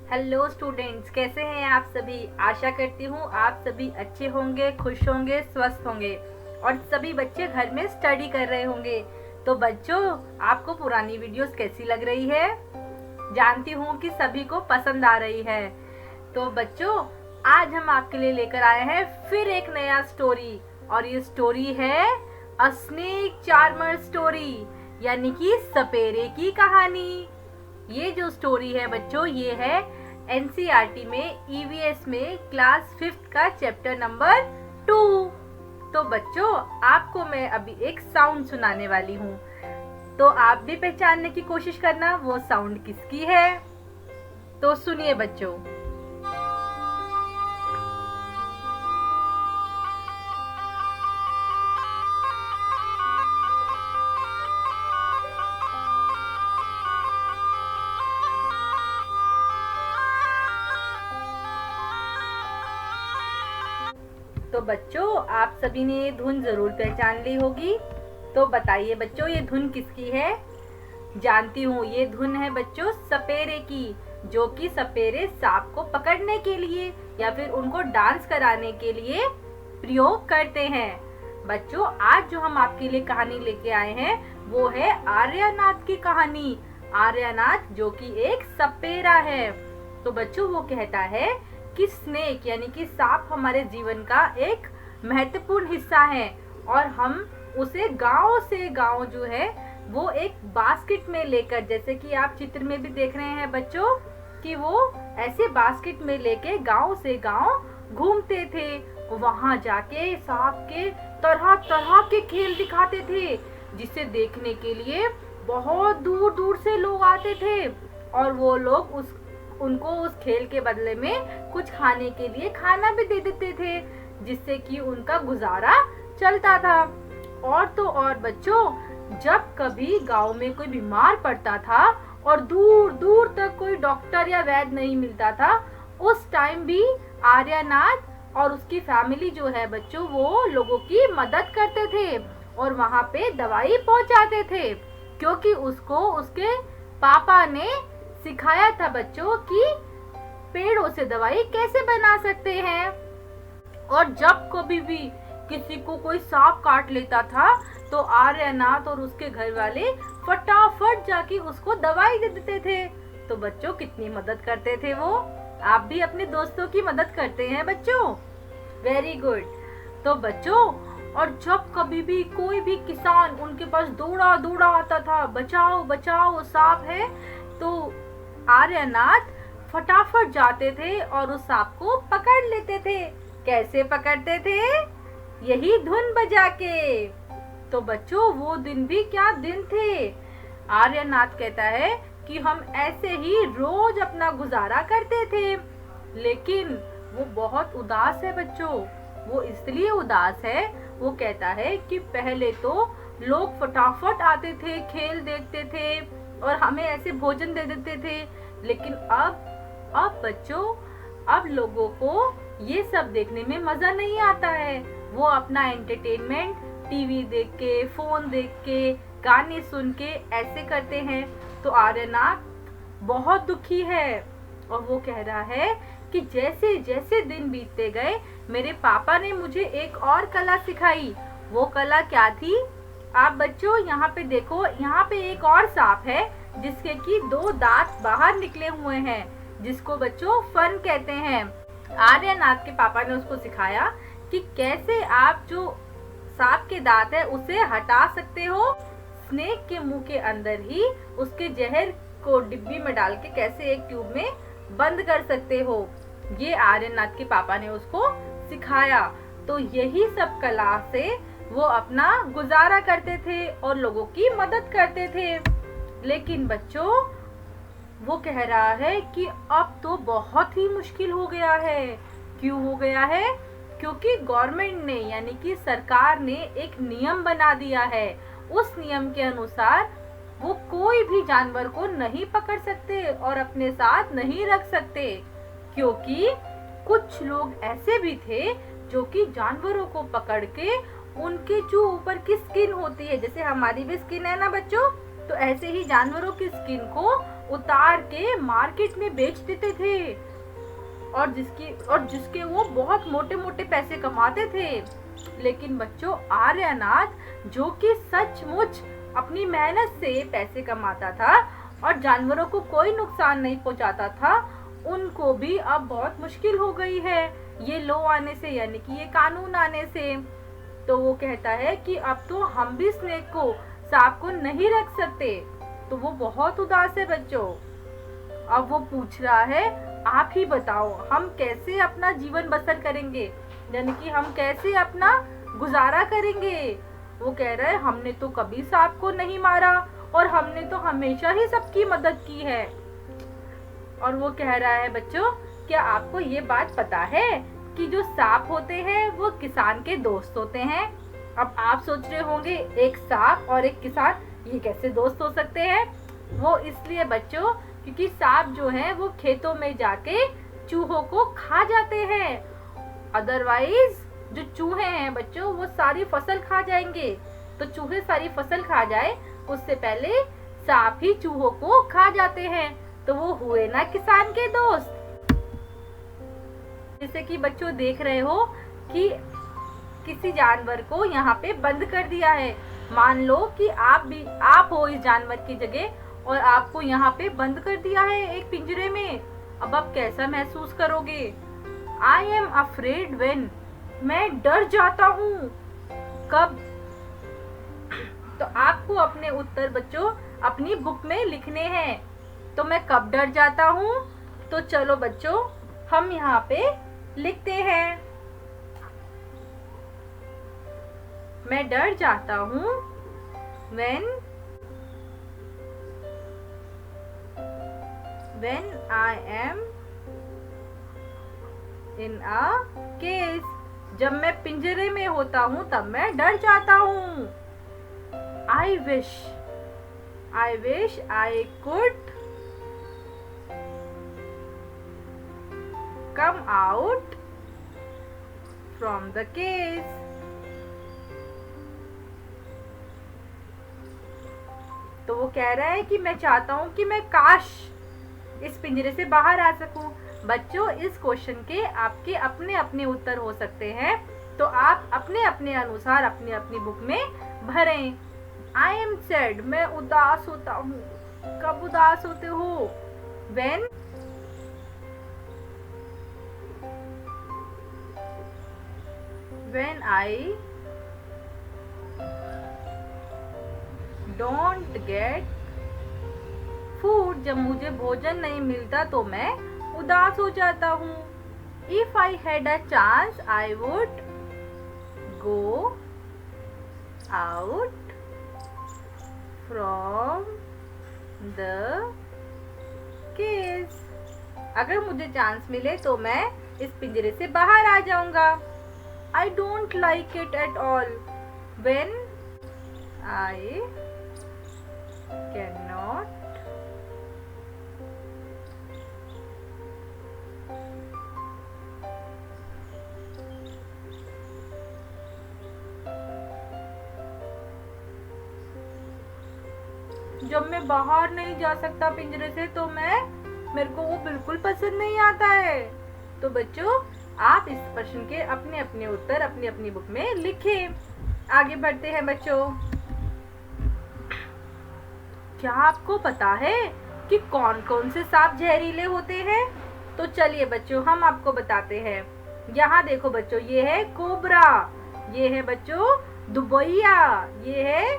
Hello students, कैसे हैं आप सभी। आशा करती हूँ आप सभी अच्छे होंगे, खुश होंगे, स्वस्थ होंगे और सभी बच्चे घर में स्टडी कर रहे होंगे। तो बच्चों, आपको पुरानी वीडियोस कैसी लग रही है। जानती हूँ कि सभी को पसंद आ रही है। तो बच्चों, आज हम आपके लिए लेकर आए हैं फिर एक नया स्टोरी और ये स्टोरी है अ स्नेक चार्मर स्टोरी, यानी कि सपेरे की कहानी। ये जो स्टोरी है बच्चों, ये है एनसीईआरटी में ईवीएस में क्लास 5th का चैप्टर नंबर 2। तो बच्चों, आपको मैं अभी एक साउंड सुनाने वाली हूँ, तो आप भी पहचानने की कोशिश करना वो साउंड किसकी है। तो सुनिए बच्चों। तो बच्चों, आप सभी ने ये धुन जरूर पहचान ली होगी। तो बताइए बच्चों, ये धुन किसकी है। जानती हूँ, ये धुन है बच्चों सपेरे की, जो कि सपेरे सांप को पकड़ने के लिए या फिर उनको डांस कराने के लिए प्रयोग करते हैं। बच्चों, आज जो हम आपके लिए कहानी लेके आए हैं वो है आर्यनाथ की कहानी। आर्यनाथ जो कि एक सपेरा है। तो बच्चों, वो कहता है कि स्नेक यानी कि सांप हमारे जीवन का एक महत्वपूर्ण हिस्सा है और हम उसे गांव से गांव जो है वो एक बास्केट में लेकर, जैसे कि आप चित्र में भी देख रहे हैं बच्चों कि वो ऐसे बास्केट में लेके गांव से गांव घूमते थे। वहां जाके सांप के तरह तरह के खेल दिखाते थे, जिसे देखने के लिए बहुत दूर दूर से लोग आते थे और वो लोग उनको उस खेल के बदले में कुछ खाने के लिए खाना भी दे देते थे, जिससे कि उनका गुजारा चलता था। और तो और बच्चों, जब कभी गांव में कोई बीमार पड़ता था और दूर दूर तक कोई डॉक्टर या वैद्य नहीं मिलता था, उस टाइम भी आर्यनाथ और उसकी फैमिली जो है बच्चों, वो लोगों की मदद करते थे और वहां पे दवाई पहुंचाते थे, क्योंकि उसको उसके पापा ने सिखाया था बच्चों कि पेड़ों से दवाई कैसे बना सकते हैं। और जब कभी भी किसी को कोई सांप काट लेता था तो आर्यनाथ और उसके घर वाले फटाफट जाके उसको दवाई दे देते थे। तो बच्चों, कितनी मदद करते थे वो। आप भी अपने दोस्तों की मदद करते हैं बच्चों। Very good. तो बच्चों, और जब कभी भी कोई भी किसान उनके पास दौड़ा दौड़ा आता था, बचाओ बचाओ सांप है, तो आर्यनाथ फटाफट जाते थे और उस सांप को पकड़ लेते थे। कैसे पकड़ते थे? यही धुन बजा के। तो बच्चों, वो दिन भी क्या दिन थे। आर्यनाथ कहता है कि हम ऐसे ही रोज अपना गुजारा करते थे, लेकिन वो बहुत उदास है बच्चों। वो इसलिए उदास है, वो कहता है कि पहले तो लोग फटाफट आते थे, खेल देखते थे और हमें ऐसे भोजन दे देते थे, लेकिन अब बच्चों, अब लोगों को ये सब देखने में मजा नहीं आता है। वो अपना एंटरटेनमेंट टीवी देख के, फोन देख के, गाने सुन के ऐसे करते हैं। तो आर्यनाथ बहुत दुखी है और वो कह रहा है कि जैसे जैसे दिन बीतते गए, मेरे पापा ने मुझे एक और कला सिखाई। वो कला क्या थी? आप बच्चों यहाँ पे देखो, यहाँ पे एक और सांप है जिसके कि 2 दांत बाहर निकले हुए हैं, जिसको बच्चों फन कहते हैं। आर्यनाथ के पापा ने उसको सिखाया कि कैसे आप जो सांप के दांत है उसे हटा सकते हो, स्नेक के मुंह के अंदर ही उसके जहर को डिब्बी में डाल के कैसे एक ट्यूब में बंद कर सकते हो। ये आर्यनाथ के पापा ने उसको सिखाया। तो यही सब कला से वो अपना गुजारा करते थे और लोगों की मदद करते थे। लेकिन बच्चों, वो कह रहा है कि अब तो बहुत ही मुश्किल हो गया है। क्यों हो गया है? क्योंकि गवर्नमेंट ने यानी कि सरकार ने एक नियम बना दिया है। उस नियम के अनुसार वो कोई भी जानवर को नहीं पकड़ सकते और अपने साथ नहीं रख सकते, क्योंकि कुछ लोग ऐसे भी थे जो कि जानवरों को पकड़ के उनके जो ऊपर की स्किन होती है, जैसे हमारी भी स्किन है ना बच्चों, तो ऐसे ही जानवरों की स्किन को उतार के मार्केट में बेच देते थे और जिसके वो बहुत मोटे मोटे पैसे कमाते थे। लेकिन बच्चों, आर्यनाथ जो कि सचमुच अपनी मेहनत से पैसे कमाता था और जानवरों को कोई नुकसान नहीं पहुंचाता था, उनको भी अब बहुत मुश्किल हो गई है ये लॉ आने से, यानी कि ये कानून आने से। तो वो कहता है कि अब तो हम भी स्नेक को, सांप को नहीं रख सकते। तो वो बहुत उदास है बच्चों। अब वो पूछ रहा है, आप ही बताओ हम कैसे अपना जीवन बसर करेंगे, यानी कि हम कैसे अपना गुजारा करेंगे। वो कह रहा है, हमने तो कभी सांप को नहीं मारा और हमने तो हमेशा ही सबकी मदद की है। और वो कह रहा है, बच्चों क्या आपको ये बात पता है कि जो सांप होते हैं वो किसान के दोस्त होते हैं। अब आप सोच रहे होंगे, एक सांप और एक किसान ये कैसे दोस्त हो सकते हैं। वो इसलिए बच्चों, क्योंकि सांप जो है वो खेतों में जाके चूहों को खा जाते हैं। अदरवाइज जो चूहे हैं बच्चों वो सारी फसल खा जाएंगे। तो चूहे सारी फसल खा जाए उससे पहले सांप ही चूहों को खा जाते हैं। तो वो हुए ना किसान के दोस्त। जैसे कि बच्चों देख रहे हो कि किसी जानवर को यहाँ पे बंद कर दिया है। मान लो कि आप हो इस जानवर की जगह और आपको यहाँ पे बंद कर दिया है एक पिंजरे में। अब आप कैसा महसूस करोगे? आई एम अफ्रेड व्हेन, मैं डर जाता हूँ। कब? तो आपको अपने उत्तर बच्चों अपनी बुक में लिखने हैं। तो मैं कब डर जाता हूँ? तो चलो बच्चों हम यहाँ पे लिखते हैं। मैं डर जाता हूँ when I am in a cage, जब मैं पिंजरे में होता हूँ तब मैं डर जाता हूँ। I wish I could come out from the cage. तो वो कह रहा है कि मैं चाहता हूँ कि मैं काश इस पिंजरे से बाहर आ सकूं। बच्चों इस क्वेश्चन के आपके अपने अपने उत्तर हो सकते हैं, तो आप अपने अपने अनुसार अपनी अपनी बुक में भरें। आई एम सैड, मैं उदास होता हूँ। कब उदास होते हो? when I don't get food, जब मुझे भोजन नहीं मिलता तो मैं उदास हो जाता हूँ। If I had a chance I would go out from the cage, अगर मुझे चांस मिले तो मैं इस पिंजरे से बाहर आ जाऊंगा। I don't like it at all when I cannot जब मैं बाहर नहीं जा सकता पिंजरे से तो मेरे को वो बिल्कुल पसंद नहीं आता है। तो बच्चों आप इस प्रश्न के अपने अपने उत्तर अपनी अपनी बुक में लिखें। आगे बढ़ते हैं बच्चों। क्या आपको पता है कि कौन कौन से सांप जहरीले होते हैं? तो चलिए बच्चों हम आपको बताते हैं। यहाँ देखो बच्चों, ये है कोबरा, ये है बच्चों दुबैया, ये है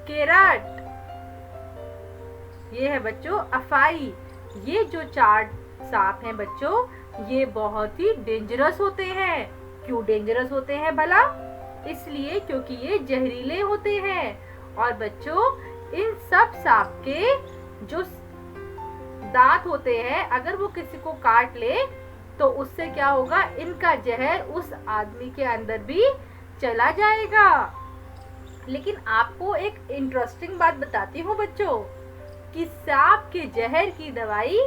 केरट, ये है बच्चों अफाई। ये जो 4 सांप हैं बच्चों, ये बहुत ही डेंजरस होते हैं। क्यों डेंजरस होते हैं भला? इसलिए क्योंकि ये जहरीले होते हैं। और बच्चों इन सब सांप के जो दांत होते हैं, अगर वो किसी को काट ले तो उससे क्या होगा, इनका जहर उस आदमी के अंदर भी चला जाएगा। लेकिन आपको एक इंटरेस्टिंग बात बताती हूँ बच्चों, कि सांप के जहर की दवाई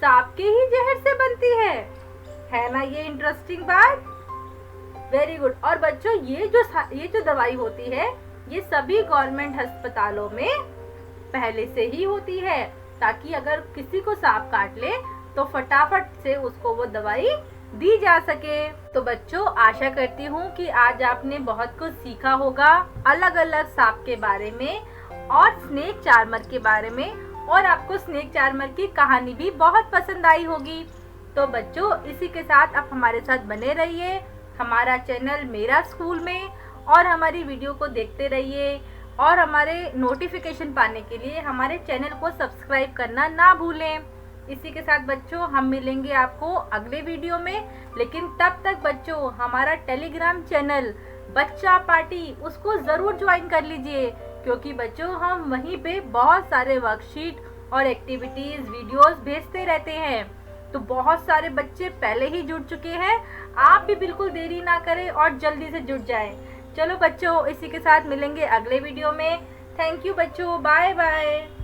सांप के ही जहर से बनती है ना ये इंटरेस्टिंग बात? Very good. और बच्चों ये जो दवाई होती है ये सभी गवर्नमेंट अस्पतालों में पहले से ही होती है। ताकि अगर किसी को सांप काट ले तो फटाफट से उसको वो दवाई दी जा सके। तो बच्चों, आशा करती हूँ कि आज आपने बहुत कुछ सीखा होगा अलग अलग सांप के बारे में और स्नेक चार्मर के बारे में, और आपको स्नेक चार्मर की कहानी भी बहुत पसंद आई होगी। तो बच्चों, इसी के साथ आप हमारे साथ बने रहिए हमारा चैनल मेरा स्कूल में, और हमारी वीडियो को देखते रहिए, और हमारे नोटिफिकेशन पाने के लिए हमारे चैनल को सब्सक्राइब करना ना भूलें। इसी के साथ बच्चों, हम मिलेंगे आपको अगले वीडियो में, लेकिन तब तक बच्चों हमारा टेलीग्राम चैनल बच्चा पार्टी उसको ज़रूर ज्वाइन कर लीजिए, क्योंकि बच्चों हम वहीं पे बहुत सारे वर्कशीट और एक्टिविटीज़ वीडियोस भेजते रहते हैं। तो बहुत सारे बच्चे पहले ही जुड़ चुके हैं, आप भी बिल्कुल देरी ना करें और जल्दी से जुड़ जाएं। चलो बच्चों, इसी के साथ मिलेंगे अगले वीडियो में। थैंक यू बच्चों, बाय बाय।